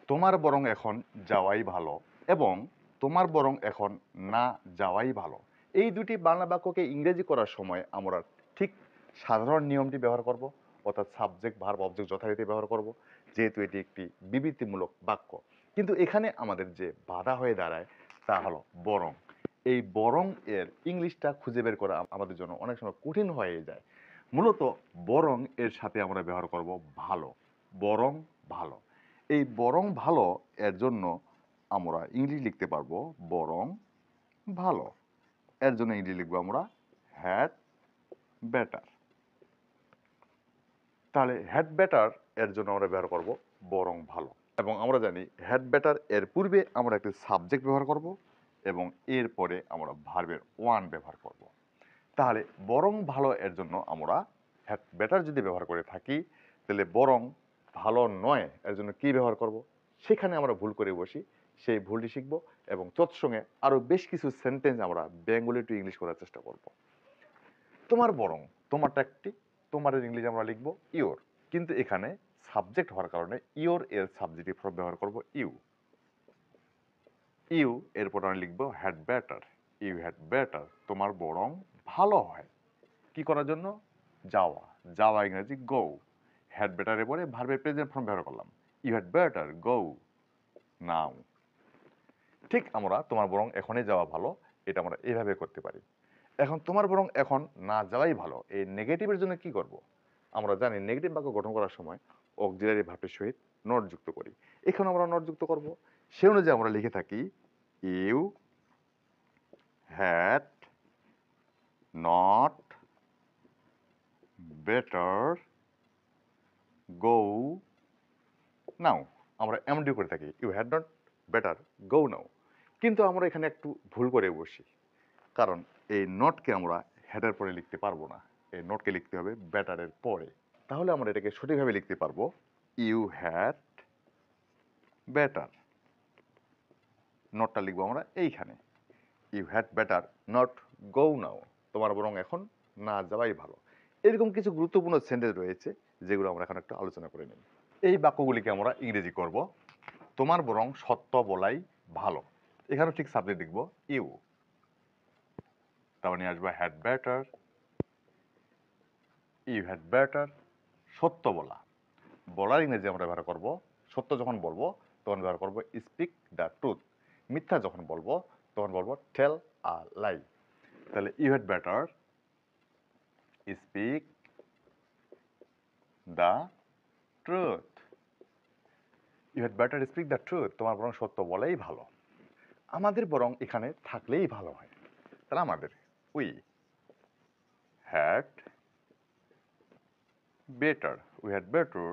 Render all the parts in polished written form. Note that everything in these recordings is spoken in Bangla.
তোমার বরং এখন যাওয়াই ভালো এবং তোমার বরং এখন না যাওয়াই ভালো। এই দুটি বাংলা বাক্যকে ইংরেজি করার সময় আমরা ঠিক সাধারণ নিয়মটি ব্যবহার করব, অর্থাৎ সাবজেক্ট ভার্ব অবজেক্ট যথারীতি ব্যবহার করব, যেহেতু এটি একটি বিবৃতিমূলক বাক্য। কিন্তু এখানে আমাদের যে বাধা হয়ে দাঁড়ায় তা হলো বরং। এই বরং এর ইংলিশটা খুঁজে বের করা আমাদের জন্য অনেক সময় কঠিন হয়ে যায়। মূলত বরং এর সাথে আমরা ব্যবহার করব ভালো, বরং ভালো। এই বরং ভালো এর জন্য আমরা ইংলিশ লিখতে পারবো বরং ভালো। এর জন্য ইংলিশ লিখবো আমরা হ্যাড বেটার। তাহলে হ্যাড বেটার এর জন্য আমরা ব্যবহার করব বরং ভালো। এবং আমরা জানি হ্যাড বেটার এর পূর্বে আমরা একটি সাবজেক্ট ব্যবহার করব এবং এরপরে আমরা ভার্বের ওয়ান ব্যবহার করব। তাহলে বরং ভালো এর জন্য আমরা হ্যাড বেটার যদি ব্যবহার করে থাকি, তাহলে বরং ভালো নয় এর জন্য কি ব্যবহার করব, সেখানে আমরা ভুল করে বসি, সেই ভুলটি শিখব এবং তৎসঙ্গে আরও বেশ কিছু সেন্টেন্স আমরা বেঙ্গলি টু ইংলিশ করার চেষ্টা করব। তোমার বরং, তোমারটা একটি, তোমার ইংলিশ আমরা লিখব ইওর, কিন্তু এখানে সাবজেক্ট হওয়ার কারণে ইওর এর সাবজেক্টিভ ফর্ম ব্যবহার করব ইউ। ইউ এরপর আমরা লিখব had better, you had better, তোমার বরং ভালো হয়। কি করার জন্য? যাওয়া, যাওয়া ইংরেজি গো। হ্যাড বেটার এর পরে ভার্বের প্রেজেন্ট ফর্ম ব্যবহার করলাম, ইউ হ্যাড বেটার গো নাও। ঠিক আমরা তোমার বরং এখনই যাওয়া ভালো, এটা আমরা এইভাবে করতে পারি। এখন তোমার বরং এখন না যাওয়াই ভালো, এই নেগেটিভের জন্য কি করব? আমরা জানি নেগেটিভ বাক্য গঠন করার সময় অক্সিলারি ভার্বের সহিত নট যুক্ত করি। এখানে আমরা নট যুক্ত করব, সে অনুযায়ী আমরা লিখে থাকি you had not better go now. আমরা এমনটি করে থাকি, you had not better go now. কিন্তু আমরা এখানে একটু ভুল করে বসি, কারণ এই নটকে আমরা হ্যাডের পরে লিখতে পারবো না, এই নটকে লিখতে হবে বেটারের পরে। তাহলে আমরা এটাকে সঠিকভাবে লিখতে পারবো ইউ হ্যাড বেটার। নটটা লিখবো আমরা এইখানে, you had better not go now, তোমার বরং এখন না যাওয়াই ভালো। এরকম কিছু গুরুত্বপূর্ণ সেন্টেন্স রয়েছে যেগুলো আমরা এখন একটু আলোচনা করে নিই। এই বাক্যগুলিকে আমরা ইংরেজি করব তোমার বরং সত্য বলাই ভালো। এখানেও ঠিক সাবজেক্ট লিখবো ইউ, তারপর নিয়ে আসবো had better, you had better, সত্য বলা। বলার ইংরেজি আমরা ব্যবহার করব, সত্য যখন বলবো তখন ব্যবহার করব স্পিক দ্য ট্রুথ, মিথ্যা যখন বলবো তখন বলবো টেল আ লাই। তাহলে you had better speak the truth, you had better speak the truth, তোমার বরং সত্য বলাই ভালো। আমাদের বরং এখানে থাকলেই ভালো হয়, তাহলে আমাদের we had better, we had better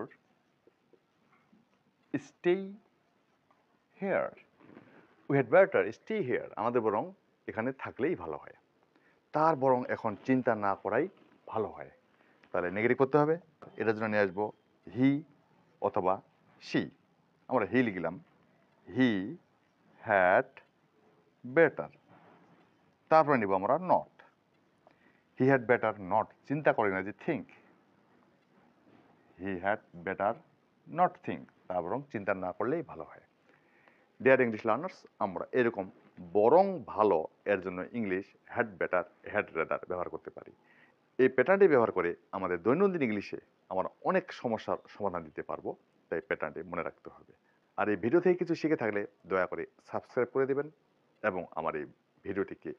stay here, we had better stay here, আমাদের বরং এখানে থাকলেই ভালো হয়, তার বরং এখন চিন্তা না করাই ভালো হয়। তাহলে নেগেটিভ করতে হবে, এটার জন্য নিয়ে আসবো হি অথবা সি। আমরা হি লিখলাম, হি হ্যাড বেটার, তারপরে নিব আমরা not, he had better not, চিন্তা করে না যে think, he had better not think, তা বরং চিন্তা না করলেই ভালো হয়। ডিয়ার ইংলিশ লার্নার্স, আমরা এরকম বরং ভালো এর জন্য English had better had rather ব্যবহার করতে পারি। এই প্যাটার্নটি ব্যবহার করে আমাদের দৈনন্দিন ইংলিশে আমরা অনেক সমস্যার সমাধান দিতে পারবো, তাই প্যাটার্নটি মনে রাখতে হবে। আর এই ভিডিও থেকে কিছু শিখে থাকলে দয়া করে সাবস্ক্রাইব করে দেবেন এবং আমার এই ভিডিওটিকে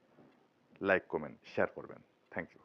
লাইক কমেন্ট শেয়ার করবেন। Thank you.